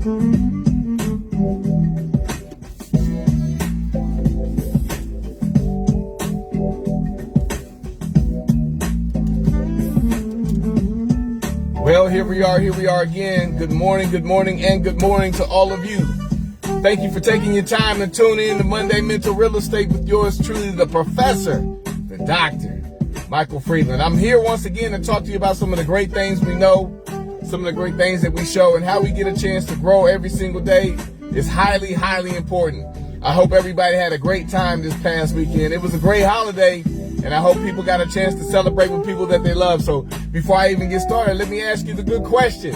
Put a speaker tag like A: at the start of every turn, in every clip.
A: Well, here we are again. Good morning, and good morning to all of you. Thank you for taking your time to tune in to Monday Mental Real Estate with yours truly, the professor, the doctor, Michael Freeland. I'm here once again to talk to you about some of the great things we know, some of the great things that we show, and how we get a chance to grow every single day is highly, highly important. I hope everybody had a great time this past weekend. It was a great holiday, and I hope people got a chance to celebrate with people that they love. So before I even get started, let me ask you the good question.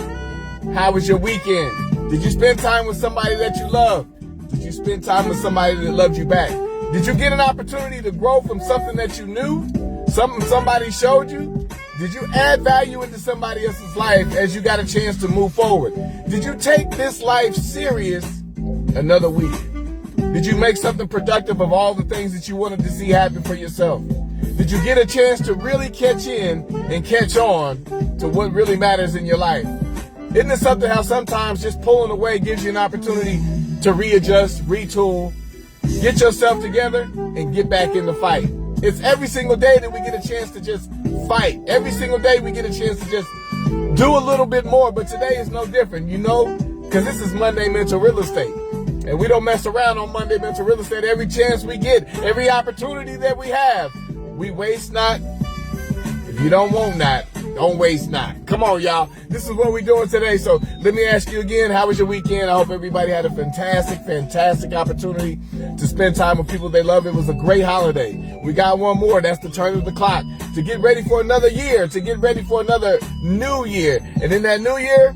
A: How was your weekend? Did you spend time with somebody that you loved? Did you spend time with somebody that loved you back? Did you get an opportunity to grow from something that you knew? Something somebody showed you? Did you add value into somebody else's life as you got a chance to move forward? Did you take this life serious another week? Did you make something productive of all the things that you wanted to see happen for yourself? Did you get a chance to really catch in and catch on to what really matters in your life? Isn't it something how sometimes just pulling away gives you an opportunity to readjust, retool, get yourself together, and get back in the fight? It's every single day that we get a chance to just fight. Every single day we get a chance to just do a little bit more, but today is no different, you know, because this is Monday Mental Real Estate. And we don't mess around on Monday Mental Real Estate. Every chance we get, every opportunity that we have, we waste not. If you don't want not, don't waste not. Come on, y'all. This is what we're doing today. So let me ask you again, how was your weekend? I hope everybody had a fantastic, fantastic opportunity to spend time with people they love. It was a great holiday. We got one more. That's the turn of the clock to get ready for another year, to get ready for another new year. And in that new year,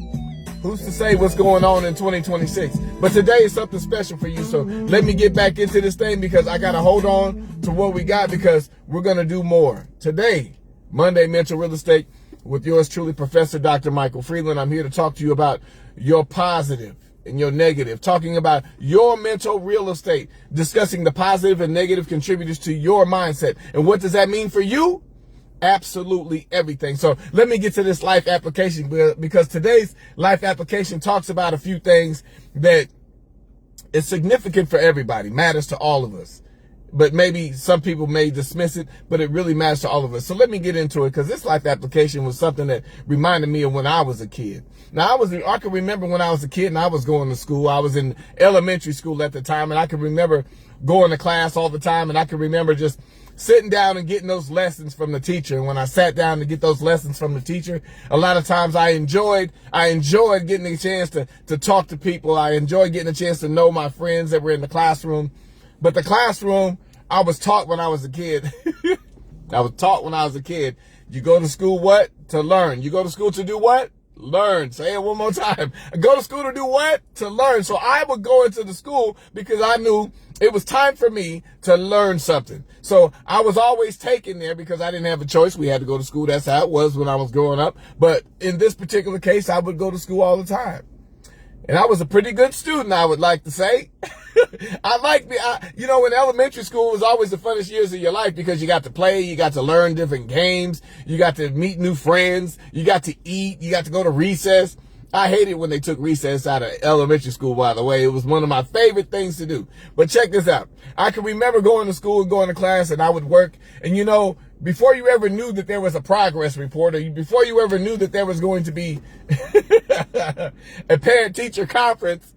A: who's to say what's going on in 2026? But today is something special for you. So let me get back into this thing because I got to hold on to what we got because we're going to do more. Today, Monday Mental Real Estate with yours truly, Professor Dr. Michael Freeland. I'm here to talk to you about your positive and your negative, talking about your mental real estate, discussing the positive and negative contributors to your mindset. And what does that mean for you? Absolutely everything. So let me get to this life application because today's life application talks about a few things that is significant for everybody, matters to all of us. But maybe some people may dismiss it, but it really matters to all of us. So let me get into it because this life application was something that reminded me of when I was a kid. Now, I can remember when I was a kid and I was going to school. I was in elementary school at the time, and I can remember going to class all the time, and I can remember just sitting down and getting those lessons from the teacher. And when I sat down to get those lessons from the teacher, a lot of times I enjoyed getting a chance to talk to people. I enjoyed getting a chance to know my friends that were in the classroom. But the classroom, I was taught when I was a kid. I was taught when I was a kid. You go to school what? To learn. You go to school to do what? Learn. Say it one more time. I go to school to do what? To learn. So I would go into the school because I knew it was time for me to learn something. So I was always taken there because I didn't have a choice. We had to go to school. That's how it was when I was growing up. But in this particular case, I would go to school all the time. And I was a pretty good student, I would like to say. In elementary school was always the funnest years of your life because you got to play, you got to learn different games, you got to meet new friends, you got to eat, you got to go to recess. I hated when they took recess out of elementary school, by the way. It was one of my favorite things to do. But check this out. I can remember going to school and going to class, and I would work. And, before you ever knew that there was a progress report, or before you ever knew that there was going to be a parent-teacher conference,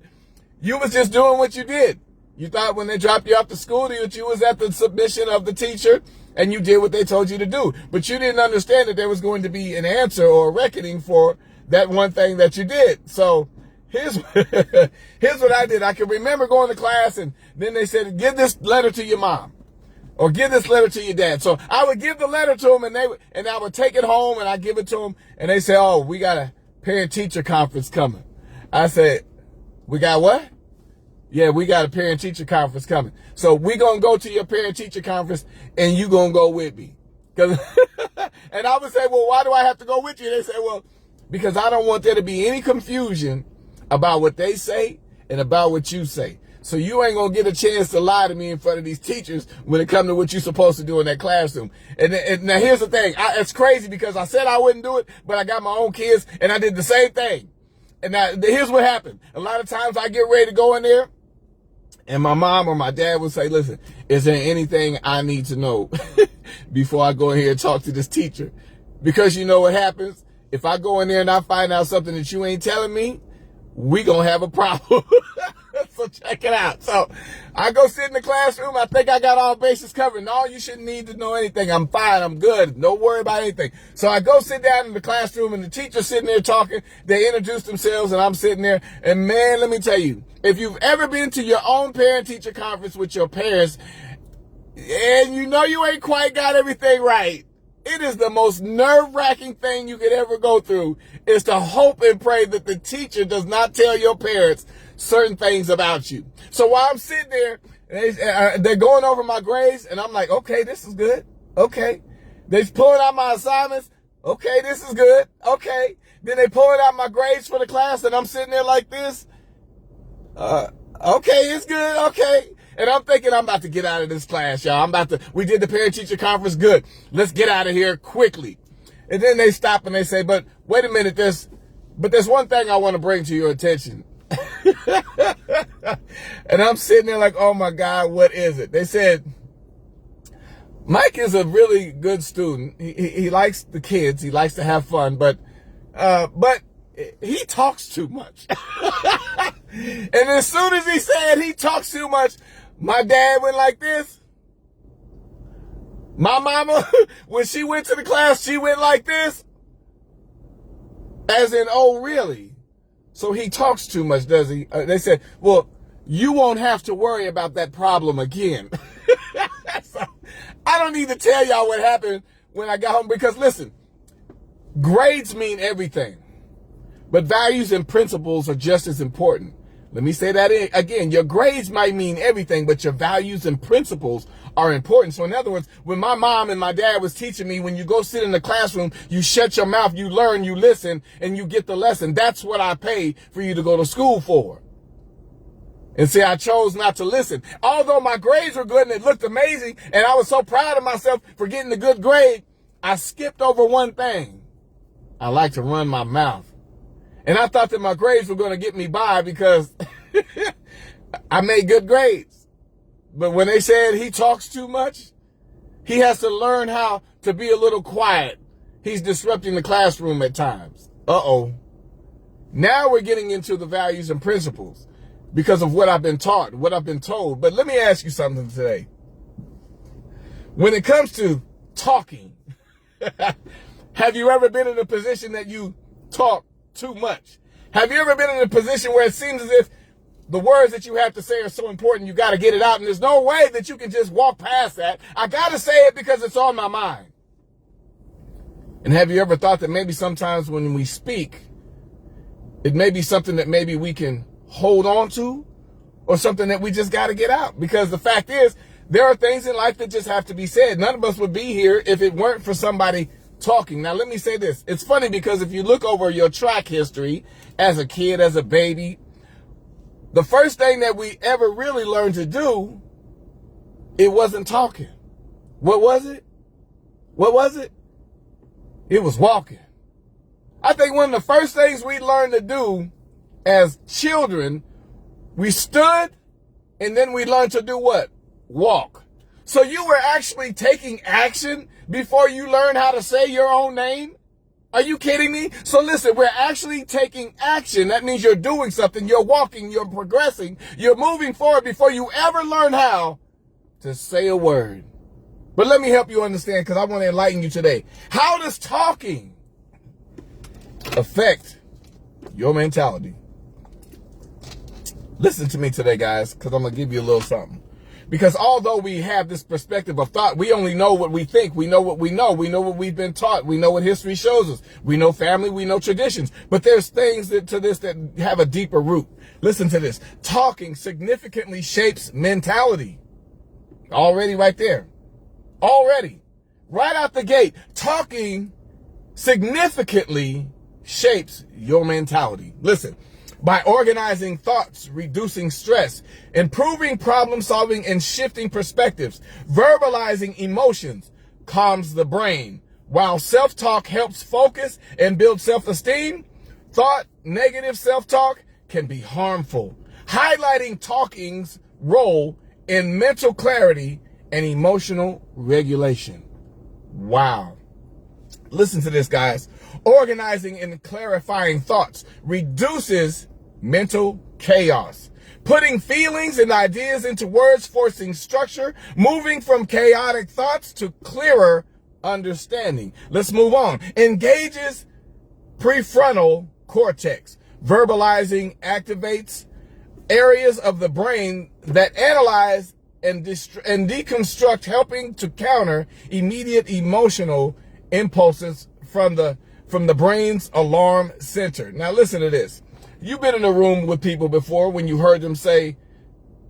A: you was just doing what you did. You thought when they dropped you off to school that you was at the submission of the teacher and you did what they told you to do. But you didn't understand that there was going to be an answer or a reckoning for that one thing that you did. So here's what I did. I can remember going to class and then they said, give this letter to your mom or give this letter to your dad. So I would give the letter to them and I would take it home and I give it to them and they say, oh, we got a parent-teacher conference coming. I said, we got what? Yeah, we got a parent-teacher conference coming. So we going to go to your parent-teacher conference and you going to go with me. And I would say, well, why do I have to go with you? They say, well, because I don't want there to be any confusion about what they say and about what you say. So you ain't going to get a chance to lie to me in front of these teachers when it comes to what you're supposed to do in that classroom. And now here's the thing. It's crazy because I said I wouldn't do it, but I got my own kids and I did the same thing. And now, here's what happened. A lot of times I get ready to go in there, and my mom or my dad would say, listen, is there anything I need to know before I go in here and talk to this teacher? Because you know what happens? If I go in there and I find out something that you ain't telling me, we gonna have a problem. So check it out. So I go sit in the classroom. I think I got all bases covered. No, you shouldn't need to know anything. I'm fine. I'm good. Don't worry about anything. So I go sit down in the classroom, and the teacher's sitting there talking. They introduce themselves, and I'm sitting there. And man, let me tell you, if you've ever been to your own parent-teacher conference with your parents, and you know you ain't quite got everything right, it is the most nerve-wracking thing you could ever go through, is to hope and pray that the teacher does not tell your parents certain things about you. So while I'm sitting there, they're going over my grades, and I'm like, okay, this is good. Okay. They're pulling out my assignments. Okay, this is good. Okay. Then they pulling out my grades for the class, and I'm sitting there like this. Okay, it's good. Okay. And I'm thinking I'm about to get out of this class, y'all. We did the parent-teacher conference. Good. Let's get out of here quickly. And then they stop and they say, but wait a minute, there's one thing I want to bring to your attention. And I'm sitting there like, oh my God, what is it? They said, Mike is a really good student. He likes the kids. He likes to have fun, but he talks too much. And as soon as he said he talks too much, my dad went like this. My mama, when she went to the class, she went like this. As in, oh, really? So he talks too much, does he? They said, well, you won't have to worry about that problem again. So, I don't need to tell y'all what happened when I got home, because listen, grades mean everything, but values and principles are just as important. Let me say that again. Your grades might mean everything, but your values and principles are important. So in other words, when my mom and my dad was teaching me, when you go sit in the classroom, you shut your mouth, you learn, you listen, and you get the lesson. That's what I pay for you to go to school for. And see, I chose not to listen. Although my grades were good and it looked amazing, and I was so proud of myself for getting a good grade, I skipped over one thing. I like to run my mouth. And I thought that my grades were going to get me by because I made good grades. But when they said he talks too much, he has to learn how to be a little quiet. He's disrupting the classroom at times. Uh-oh. Now we're getting into the values and principles because of what I've been taught, what I've been told. But let me ask you something today. When it comes to talking, have you ever been in a position that you talk too much? Have you ever been in a position where it seems as if the words that you have to say are so important, you got to get it out, and there's no way that you can just walk past that? I got to say it because it's on my mind. And have you ever thought that maybe sometimes when we speak, it may be something that maybe we can hold on to, or something that we just got to get out? Because the fact is, there are things in life that just have to be said. None of us would be here if it weren't for somebody talking. Now, let me say this. It's funny because if you look over your track history as a kid, as a baby, the first thing that we ever really learned to do, it wasn't talking. What was it? What was it? It was walking. I think one of the first things we learned to do as children, we stood and then we learned to do what? Walk. So you were actually taking action before you learned how to say your own name? Are you kidding me? So listen, we're actually taking action. That means you're doing something. You're walking. You're progressing. You're moving forward before you ever learn how to say a word. But let me help you understand, because I want to enlighten you today. How does talking affect your mentality? Listen to me today, guys, because I'm going to give you a little something. Because although we have this perspective of thought, we only know what we think. We know what we know. We know what we've been taught. We know what history shows us. We know family. We know traditions. But there's things to this that have a deeper root. Listen to this. Talking significantly shapes mentality. Already right there. Already. Right out the gate. Talking significantly shapes your mentality. Listen. By organizing thoughts, reducing stress, improving problem solving, and shifting perspectives, verbalizing emotions calms the brain. While self-talk helps focus and build self-esteem, thought negative self-talk can be harmful, highlighting talking's role in mental clarity and emotional regulation. Wow. Listen to this, guys. Organizing and clarifying thoughts reduces mental chaos. Putting feelings and ideas into words, forcing structure, moving from chaotic thoughts to clearer understanding. Let's move on. Engages prefrontal cortex. Verbalizing activates areas of the brain that analyze and deconstruct, helping to counter immediate emotional impulses from the brain's alarm center. Now listen to this. You've been in a room with people before when you heard them say,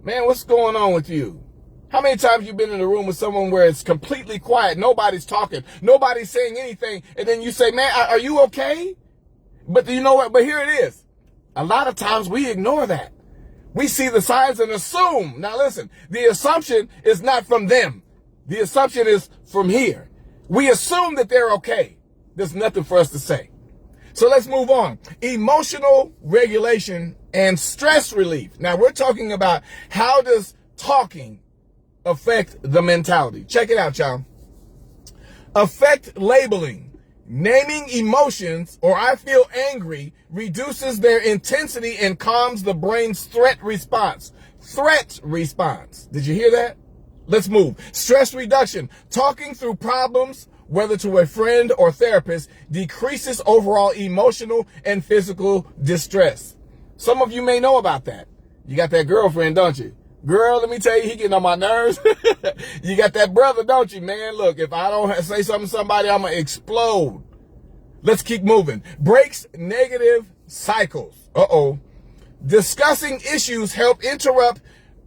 A: man, what's going on with you? How many times you've been in a room with someone where it's completely quiet, nobody's talking, nobody's saying anything, and then you say, man, are you okay? But you know what? But here it is. A lot of times we ignore that. We see the signs and assume. Now listen, the assumption is not from them. The assumption is from here. We assume that they're okay. There's nothing for us to say. So let's move on. Emotional regulation and stress relief. Now we're talking about how does talking affect the mentality. Check it out, y'all. Affect labeling. Naming emotions, or I feel angry, reduces their intensity and calms the brain's threat response. Threat response. Did you hear that? Let's move. Stress reduction. Talking through problems, whether to a friend or therapist, decreases overall emotional and physical distress. Some of you may know about that. You got that girlfriend, don't you? Girl, let me tell you, he getting on my nerves. You got that brother, don't you, man? Look, if I don't say something to somebody, I'm going to explode. Let's keep moving. Breaks negative cycles. Discussing issues help interrupt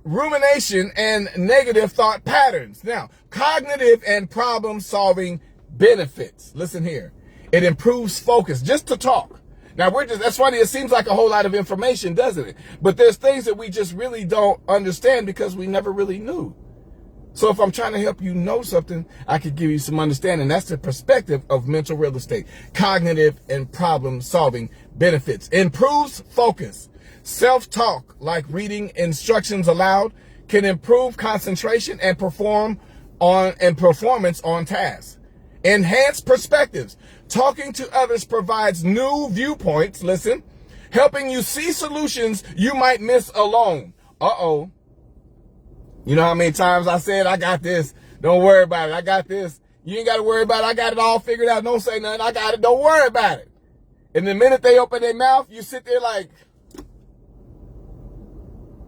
A: rumination and negative thought patterns. Now, cognitive and problem-solving benefits. Listen here. It improves focus just to talk. Now, that's funny. It seems like a whole lot of information, doesn't it? But there's things that we just really don't understand because we never really knew. So if I'm trying to help you know something, I could give you some understanding. That's the perspective of mental real estate. Cognitive and problem-solving benefits. Improves focus. Self-talk, like reading instructions aloud, can improve concentration and performance on tasks. Enhance perspectives. Talking to others provides new viewpoints, listen, helping you see solutions you might miss alone. You know how many times I said, I got this. Don't worry about it. I got this. You ain't got to worry about it. I got it all figured out. Don't say nothing. I got it. Don't worry about it. And the minute they open their mouth, you sit there like,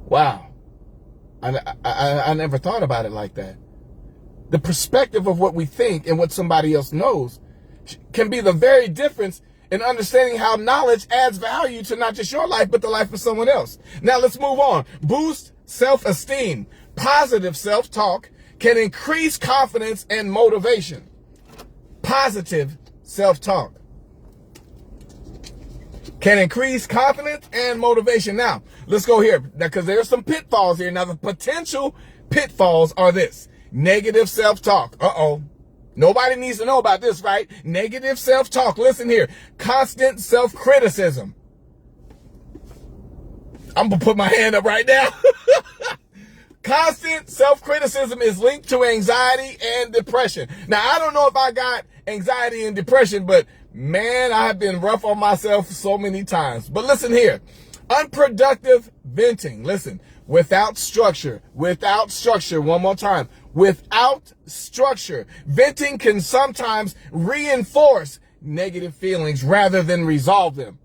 A: wow. I never thought about it like that. The perspective of what we think and what somebody else knows can be the very difference in understanding how knowledge adds value to not just your life, but the life of someone else. Now let's move on. Boost self-esteem. Positive self-talk can increase confidence and motivation. Positive self-talk can increase confidence and motivation. Now, let's go here because there's some pitfalls here. Now, the potential pitfalls are this. Negative self-talk. Nobody needs to know about this, right? Negative self-talk. Listen here. Constant self-criticism. I'm going to put my hand up right now. Constant self-criticism is linked to anxiety and depression. Now, I don't know if I got anxiety and depression, but man, I've been rough on myself so many times. But listen here. Unproductive venting. Listen, without structure, one more time. Without structure, venting can sometimes reinforce negative feelings rather than resolve them.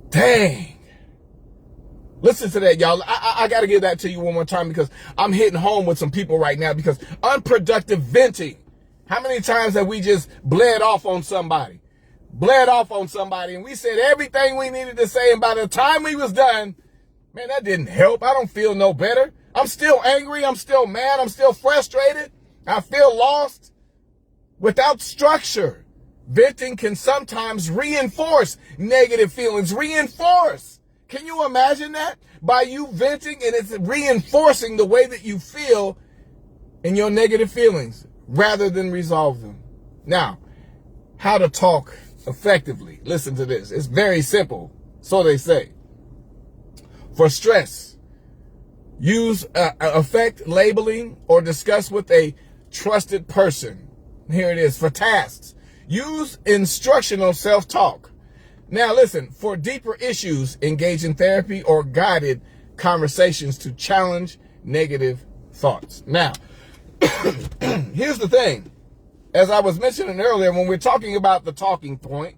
A: Dang. Listen to that, y'all. I got to give that to you one more time because I'm hitting home with some people right now because unproductive venting. How many times have we just bled off on somebody? And we said everything we needed to say, and by the time we was done, man, that didn't help. I don't feel no better. I'm still angry. I'm still mad. I'm still frustrated. I feel lost. Without structure, venting can sometimes reinforce negative feelings. Reinforce. Can you imagine that? By you venting, and it's reinforcing the way that you feel in your negative feelings rather than resolve them. Now, how to talk effectively. Listen to this. It's very simple. So they say. For stress, use affect labeling or discuss with a trusted person. Here it is. For tasks, use instructional self-talk. Now listen, for deeper issues, engage in therapy or guided conversations to challenge negative thoughts. Now, here's the thing. As I was mentioning earlier, when we're talking about the talking point,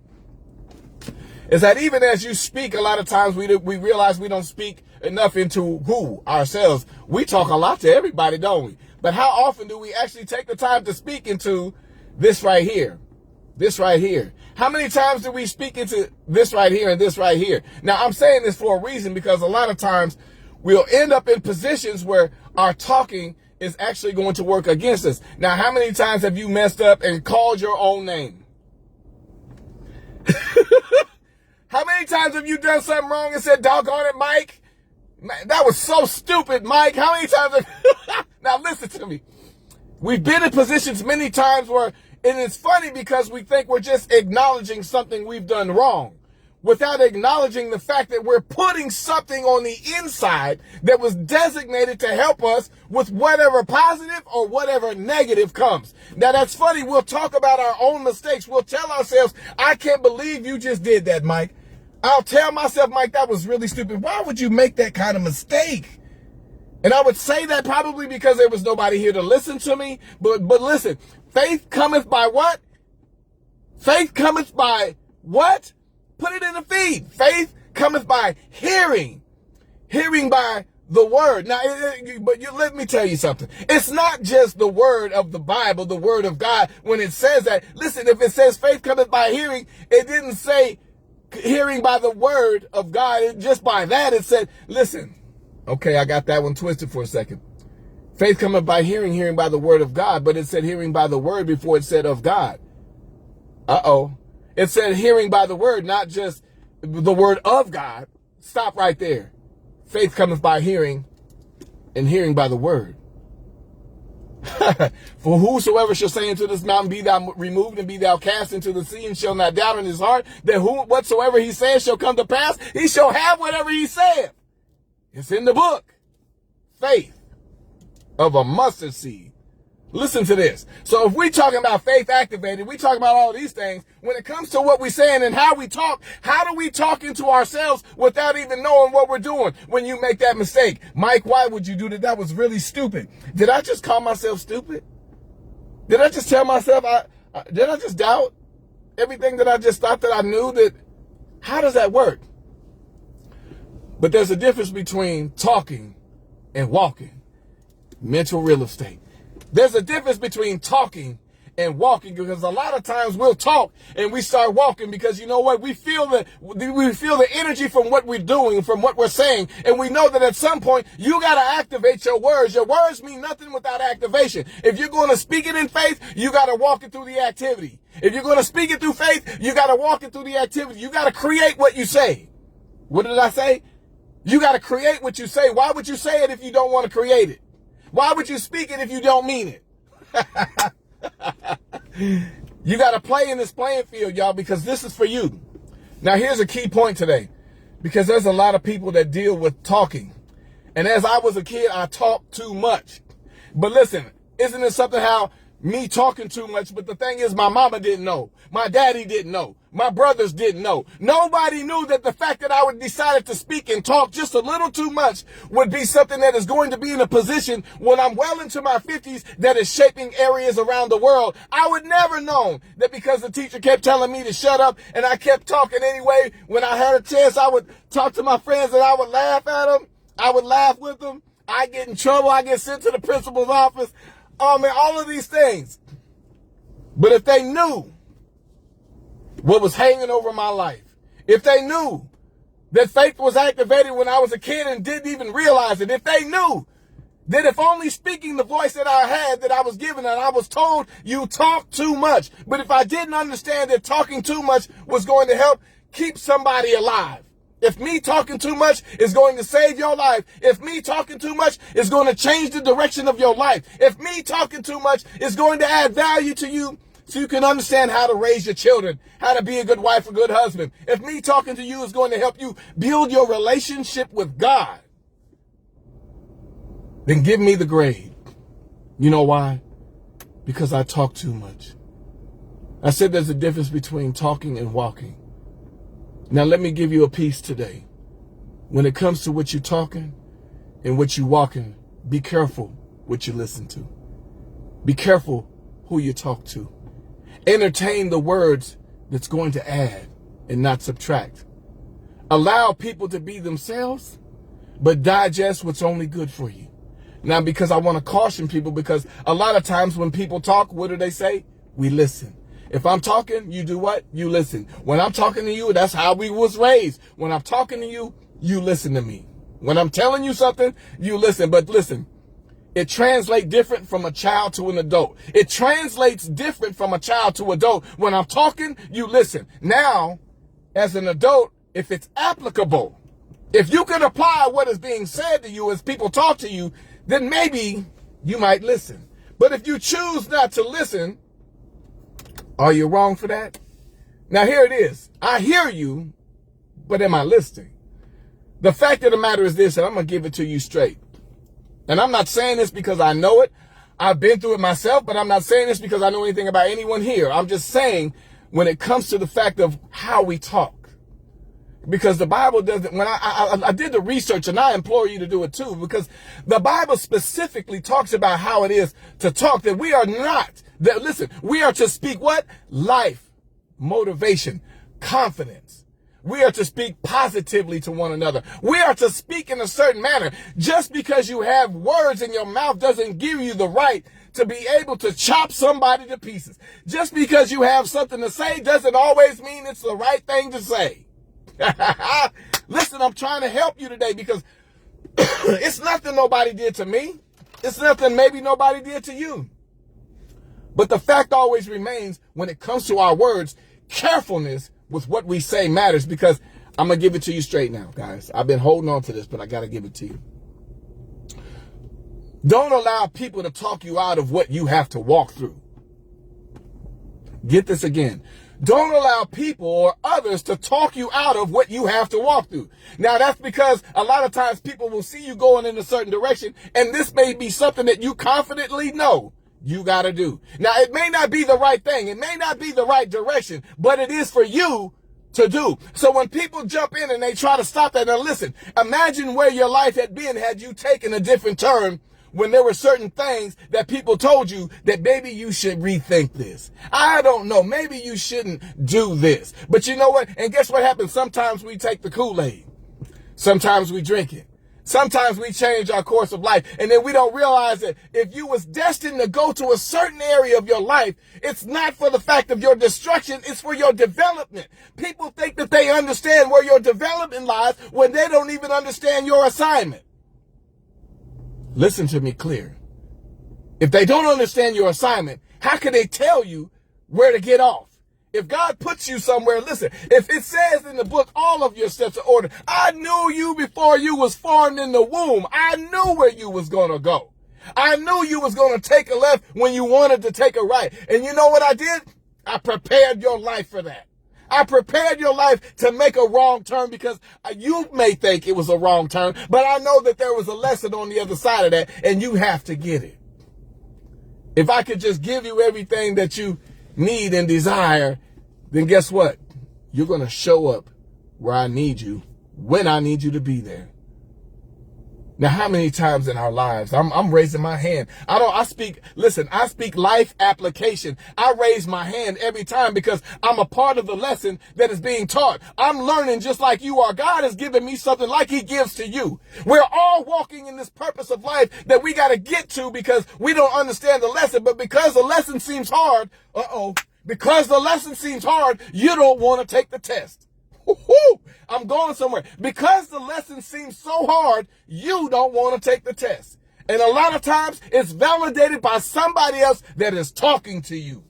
A: is that even as you speak, a lot of times we realize we don't speak enough into ourselves. We talk a lot to everybody, don't we? But how often do we actually take the time to speak into this right here? This right here. How many times do we speak into this right here and this right here? Now, I'm saying this for a reason because a lot of times we'll end up in positions where our talking is actually going to work against us. Now, how many times have you messed up and called your own name? How many times have you done something wrong and said, doggone it, Mike? Man, that was so stupid, Mike. How many times have... Now, listen to me. We've been in positions many times where, and it's funny because we think we're just acknowledging something we've done wrong without acknowledging the fact that we're putting something on the inside that was designated to help us with whatever positive or whatever negative comes. Now, that's funny. We'll talk about our own mistakes. We'll tell ourselves, I can't believe you just did that, Mike. I'll tell myself, Mike, that was really stupid. Why would you make that kind of mistake? And I would say that probably because there was nobody here to listen to me. But listen, faith cometh by what? Faith cometh by what? Put it in the feed. Faith cometh by hearing. Hearing by the word. Now, let me tell you something. It's not just the word of the Bible, the word of God. When it says that, listen, if it says faith cometh by hearing, it didn't say hearing by the word of God. Just by that, it said, listen, okay, I got that one twisted for a second. Faith cometh by hearing, hearing by the word of God, but it said hearing by the word before it said of God. Uh-oh. It said hearing by the word, not just the word of God. Stop right there. Faith cometh by hearing, and hearing by the word. For whosoever shall say unto this mountain, be thou removed and be thou cast into the sea, and shall not doubt in his heart that whatsoever he says shall come to pass, he shall have whatever he saith. It's in the book. Faith of a mustard seed. Listen to this. So if we're talking about faith activated, we talking about all these things. When it comes to what we're saying and how we talk, how do we talk into ourselves without even knowing what we're doing when you make that mistake? Mike, why would you do that? That was really stupid. Did I just call myself stupid? Did I just tell myself, did I just doubt everything that I just thought that I knew? That? How does that work? But there's a difference between talking and walking. Mental real estate. There's a difference between talking and walking, because a lot of times we'll talk and we start walking because, you know what, we feel the energy from what we're doing, from what we're saying, and we know that at some point you got to activate your words. Your words mean nothing without activation. If you're going to speak it in faith, you got to walk it through the activity. If you're going to speak it through faith, you got to walk it through the activity. You got to create what you say. What did I say? You got to create what you say. Why would you say it if you don't want to create it? Why would you speak it if you don't mean it? You got to play in this playing field, y'all, because this is for you. Now, here's a key point today, because there's a lot of people that deal with talking. And as I was a kid, I talked too much. But listen, isn't it something how me talking too much? But the thing is, my mama didn't know. My daddy didn't know. My brothers didn't know. Nobody knew that the fact that I would decided to speak and talk just a little too much would be something that is going to be in a position when I'm well into my 50s that is shaping areas around the world. I would never known that because the teacher kept telling me to shut up and I kept talking anyway. When I had a chance, I would talk to my friends and I would laugh at them. I would laugh with them. I get in trouble. I get sent to the principal's office. And all of these things. But if they knew what was hanging over my life, if they knew that faith was activated when I was a kid and didn't even realize it, if they knew that if only speaking the voice that I had, that I was given, and I was told you talk too much, but if I didn't understand that talking too much was going to help keep somebody alive, if me talking too much is going to save your life, if me talking too much is going to change the direction of your life, if me talking too much is going to add value to you, so you can understand how to raise your children, how to be a good wife, a good husband. If me talking to you is going to help you build your relationship with God, then give me the grade. You know why? Because I talk too much. I said there's a difference between talking and walking. Now let me give you a piece today. When it comes to what you're talking and what you're walking, be careful what you listen to. Be careful who you talk to. Entertain the words that's going to add and not subtract. Allow people to be themselves, but digest what's only good for you. Now, because I want to caution people, because a lot of times when people talk, what do they say? We listen. If I'm talking, you do what? You listen. When I'm talking to you, that's how we was raised. When I'm talking to you, you listen to me. When I'm telling you something, you listen. But listen, it translates different from a child to an adult. It translates different from a child to adult. When I'm talking, you listen. Now, as an adult, if it's applicable, if you can apply what is being said to you as people talk to you, then maybe you might listen. But if you choose not to listen, are you wrong for that? Now here it is. I hear you, but am I listening? The fact of the matter is this, and I'm going to give it to you straight. And I'm not saying this because I know it. I've been through it myself, but I'm not saying this because I know anything about anyone here. I'm just saying when it comes to the fact of how we talk. Because the Bible doesn't, when I did the research, and I implore you to do it too, because the Bible specifically talks about how it is to talk, that we are not, that listen, we are to speak what? Life, motivation, confidence. We are to speak positively to one another. We are to speak in a certain manner. Just because you have words in your mouth doesn't give you the right to be able to chop somebody to pieces. Just because you have something to say doesn't always mean it's the right thing to say. Listen, I'm trying to help you today because it's nothing nobody did to me. It's nothing maybe nobody did to you. But the fact always remains when it comes to our words, carefulness with what we say matters, because I'm going to give it to you straight now, guys. I've been holding on to this, but I got to give it to you. Don't allow people to talk you out of what you have to walk through. Get this again. Don't allow people or others to talk you out of what you have to walk through. Now, that's because a lot of times people will see you going in a certain direction, and this may be something that you confidently know you got to do. Now, it may not be the right thing. It may not be the right direction, but it is for you to do. So when people jump in and they try to stop that, now listen, imagine where your life had been had you taken a different turn, when there were certain things that people told you that maybe you should rethink this. I don't know. Maybe you shouldn't do this. But you know what? And guess what happens? Sometimes we take the Kool-Aid. Sometimes we drink it. Sometimes we change our course of life. And then we don't realize that if you was destined to go to a certain area of your life, it's not for the fact of your destruction. It's for your development. People think that they understand where your development lies when they don't even understand your assignment. Listen to me clear. If they don't understand your assignment, how can they tell you where to get off? If God puts you somewhere, listen, if it says in the book, all of your steps are ordered, I knew you before you was formed in the womb. I knew where you was going to go. I knew you was going to take a left when you wanted to take a right. And you know what I did? I prepared your life for that. I prepared your life to make a wrong turn because you may think it was a wrong turn, but I know that there was a lesson on the other side of that, and you have to get it. If I could just give you everything that you need and desire, then guess what? You're going to show up where I need you, when I need you to be there. Now, how many times in our lives, I'm raising my hand. I speak life application. I raise my hand every time because I'm a part of the lesson that is being taught. I'm learning just like you are. God has given me something like he gives to you. We're all walking in this purpose of life that we got to get to because we don't understand the lesson. But because the lesson seems hard, because the lesson seems hard, you don't want to take the test. I'm going somewhere. Because the lesson seems so hard, you don't want to take the test. And a lot of times it's validated by somebody else that is talking to you.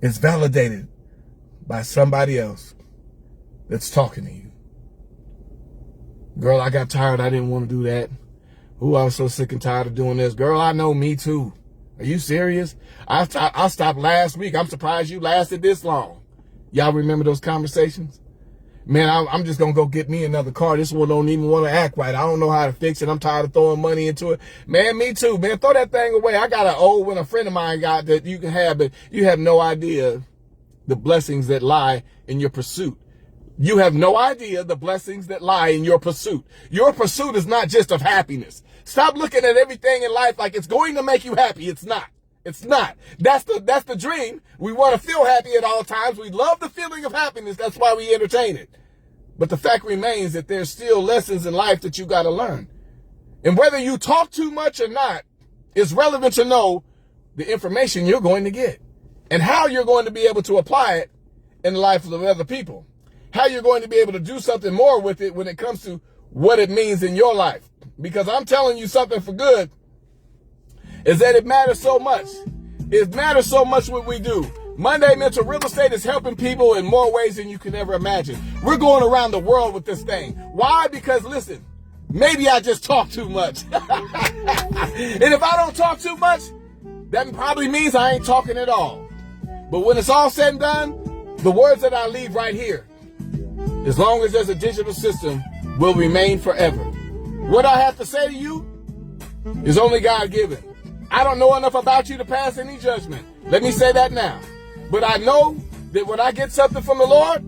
A: It's validated by somebody else that's talking to you. Girl, I got tired. I didn't want to do that. Ooh, I'm so sick and tired of doing this. Girl, I know, me too. Are you serious? I stopped last week. I'm surprised you lasted this long. Y'all remember those conversations? Man, I'm just going to go get me another car. This one don't even want to act right. I don't know how to fix it. I'm tired of throwing money into it. Man, me too, man. Throw that thing away. I got an old one a friend of mine got that you can have, but you have no idea the blessings that lie in your pursuit. You have no idea the blessings that lie in your pursuit. Your pursuit is not just of happiness. Stop looking at everything in life like it's going to make you happy. It's not. It's not. That's the dream. We want to feel happy at all times. We love the feeling of happiness. That's why we entertain it. But the fact remains that there's still lessons in life that you got to learn. And whether you talk too much or not, it's relevant to know the information you're going to get and how you're going to be able to apply it in the life of other people. How you're going to be able to do something more with it when it comes to what it means in your life. Because I'm telling you something for good, is that it matters so much. It matters so much what we do. Monday Mental Real Estate is helping people in more ways than you can ever imagine. We're going around the world with this thing. Why? Because listen, maybe I just talk too much. And if I don't talk too much, that probably means I ain't talking at all. But when it's all said and done, the words that I leave right here, as long as there's a digital system, will remain forever. What I have to say to you is only God-given. I don't know enough about you to pass any judgment. Let me say that now. But I know that when I get something from the Lord,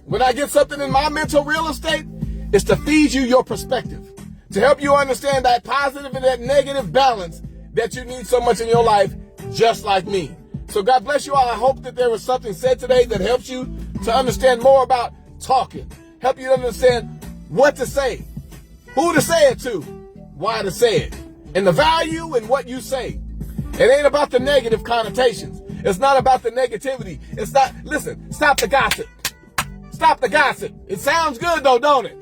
A: when I get something in my mental real estate, it's to feed you your perspective, to help you understand that positive and that negative balance that you need so much in your life, just like me. So God bless you all. I hope that there was something said today that helps you to understand more about talking, help you to understand what to say, who to say it to, why to say it, and the value in what you say. It ain't about the negative connotations. It's not about the negativity. It's not, listen, stop the gossip. Stop the gossip. It sounds good though, don't it?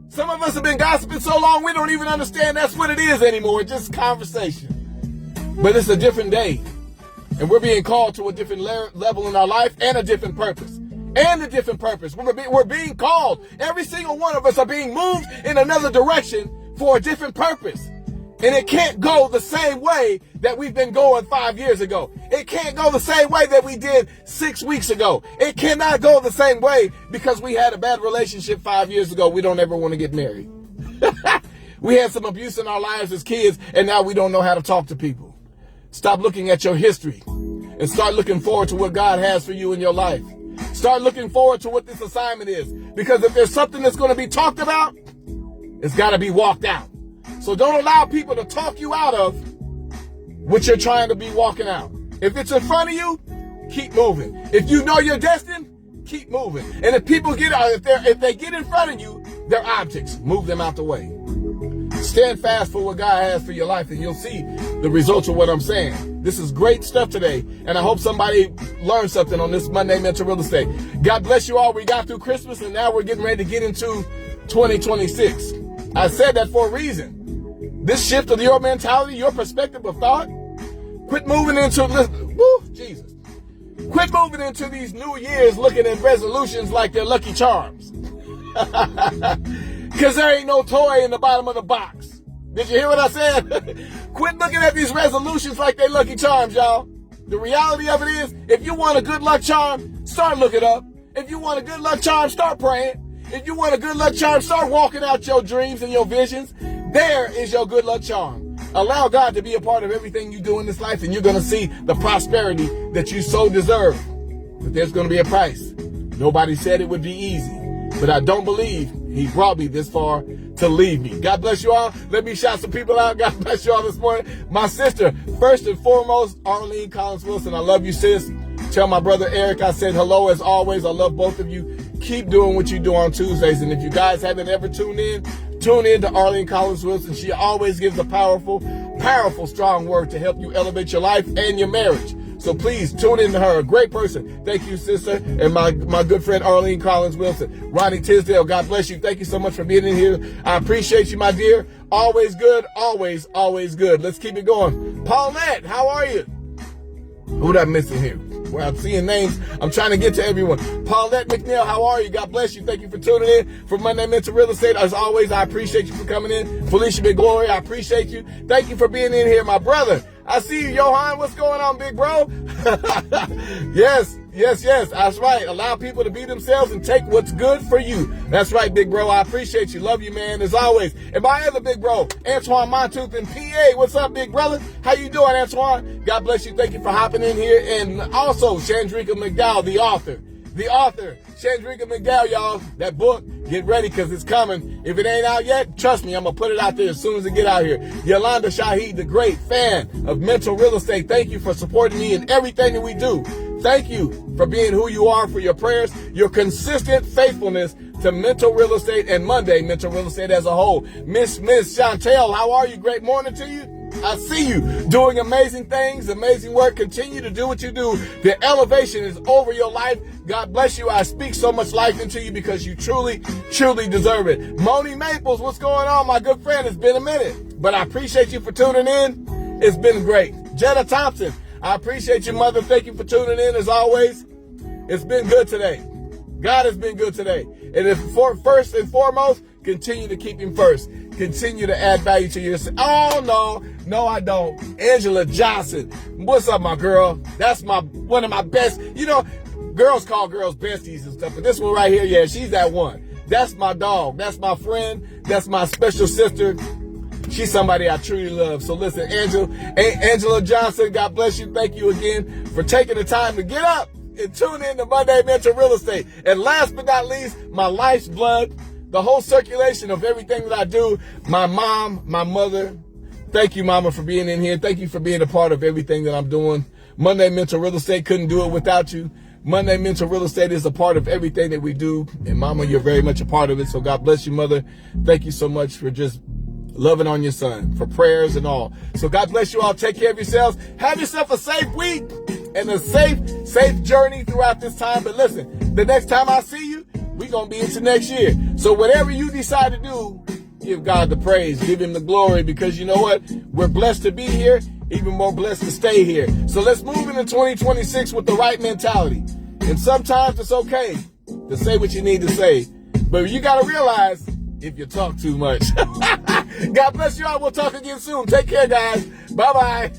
A: Some of us have been gossiping so long we don't even understand that's what it is anymore. It's just conversation. But it's a different day. And we're being called to a different level in our life and a different purpose. And a different purpose. We're being called. Every single one of us are being moved in another direction for a different purpose. And it can't go the same way that we've been going 5 years ago. It can't go the same way that we did 6 weeks ago. It cannot go the same way because we had a bad relationship 5 years ago. We don't ever want to get married. We had some abuse in our lives as kids, and now we don't know how to talk to people. Stop looking at your history and start looking forward to what God has for you in your life. Start looking forward to what this assignment is. Because if there's something that's going to be talked about, it's got to be walked out. So don't allow people to talk you out of what you're trying to be walking out. If it's in front of you, keep moving. If you know you're destined, keep moving. And if people get out, if they get in front of you, they're objects. Move them out the way. Stand fast for what God has for your life, and you'll see the results of what I'm saying. This is great stuff today, and I hope somebody learned something on this Monday Mental Real Estate. God bless you all. We got through Christmas, and now we're getting ready to get into 2026. I said that for a reason. This shift of your mentality, your perspective of thought, quit moving into, Jesus. Quit moving into these new years looking at resolutions like they're Lucky Charms. Because there ain't no toy in the bottom of the box. Did you hear what I said? Quit looking at these resolutions like they're Lucky Charms, y'all. The reality of it is, if you want a good luck charm, start looking up. If you want a good luck charm, start praying. If you want a good luck charm, start walking out your dreams and your visions. There is your good luck charm. Allow God to be a part of everything you do in this life, and you're going to see the prosperity that you so deserve. But there's going to be a price. Nobody said it would be easy, but I don't believe He brought me this far to leave me. God bless you all. Let me shout some people out. God bless you all this morning. My sister, first and foremost, Arlene Collins Wilson. I love you, sis. Tell my brother Eric I said hello as always. I love both of you. Keep doing what you do on Tuesdays. And if you guys haven't ever tune in to Arlene Collins Wilson. She always gives a powerful, strong word to help you elevate your life and your marriage. So please tune in to her. A great person. Thank you, sister. And my good friend, Arlene Collins Wilson. Ronnie Tisdale, God bless you. Thank you so much for being in here. I appreciate you, my dear. Always good. Always good. Let's keep it going. Paulette, how are you? Who did I miss in here? Well, I'm seeing names. I'm trying to get to everyone. Paulette McNeil, how are you? God bless you. Thank you for tuning in for Monday Mental Real Estate. As always, I appreciate you for coming in. Felicia McGlory, I appreciate you. Thank you for being in here, my brother. I see you, Johan. What's going on, big bro? Yes. That's right. Allow people to be themselves and take what's good for you. That's right, big bro. I appreciate you. Love you, man, as always. And my other big bro, Antoine Montooth in PA. What's up, big brother? How you doing, Antoine? God bless you. Thank you for hopping in here. And also, Chandrika McDowell, the author, Chandrika McDowell, y'all. That book, get ready because it's coming. If it ain't out yet, trust me, I'm going to put it out there as soon as it get out here. Yolanda Shaheed, the great fan of Mental Real Estate. Thank you for supporting me in everything that we do. Thank you for being who you are, for your prayers, your consistent faithfulness to Mental Real Estate and Monday Mental Real Estate as a whole. Miss Chantel, how are you? Great morning to you. I see you doing amazing things, amazing work. Continue to do what you do. The elevation is over your life. God bless you. I speak so much life into you because you truly, truly deserve it. Moni Maples, what's going on, my good friend? It's been a minute, but I appreciate you for tuning in. It's been great. Jetta Thompson, I appreciate you, mother. Thank you for tuning in as always. It's been good today. God has been good today. And if first and foremost, continue to keep him first. Continue to add value to yourself. Oh, no, I don't. Angela Johnson. What's up, my girl? That's one of my best. You know, girls call girls besties and stuff, but this one right here, yeah, she's that one. That's my dog. That's my friend. That's my special sister. She's somebody I truly love. So listen, Angela Johnson, God bless you. Thank you again for taking the time to get up and tune in to Monday Mental Real Estate. And last but not least, my life's blood, the whole circulation of everything that I do, my mom, my mother. Thank you, mama, for being in here. Thank you for being a part of everything that I'm doing. Monday Mental Real Estate couldn't do it without you. Monday Mental Real Estate is a part of everything that we do. And mama, you're very much a part of it. So God bless you, mother. Thank you so much for just loving on your son, for prayers and all. So God bless you all. Take care of yourselves. Have yourself a safe week and a safe journey throughout this time. But listen, the next time I see you, we're going to be into next year. So whatever you decide to do, give God the praise, give him the glory, because you know what? We're blessed to be here, even more blessed to stay here. So let's move into 2026 with the right mentality. And sometimes it's okay to say what you need to say, but you got to realize if you talk too much. God bless you all. We'll talk again soon. Take care, guys. Bye-bye.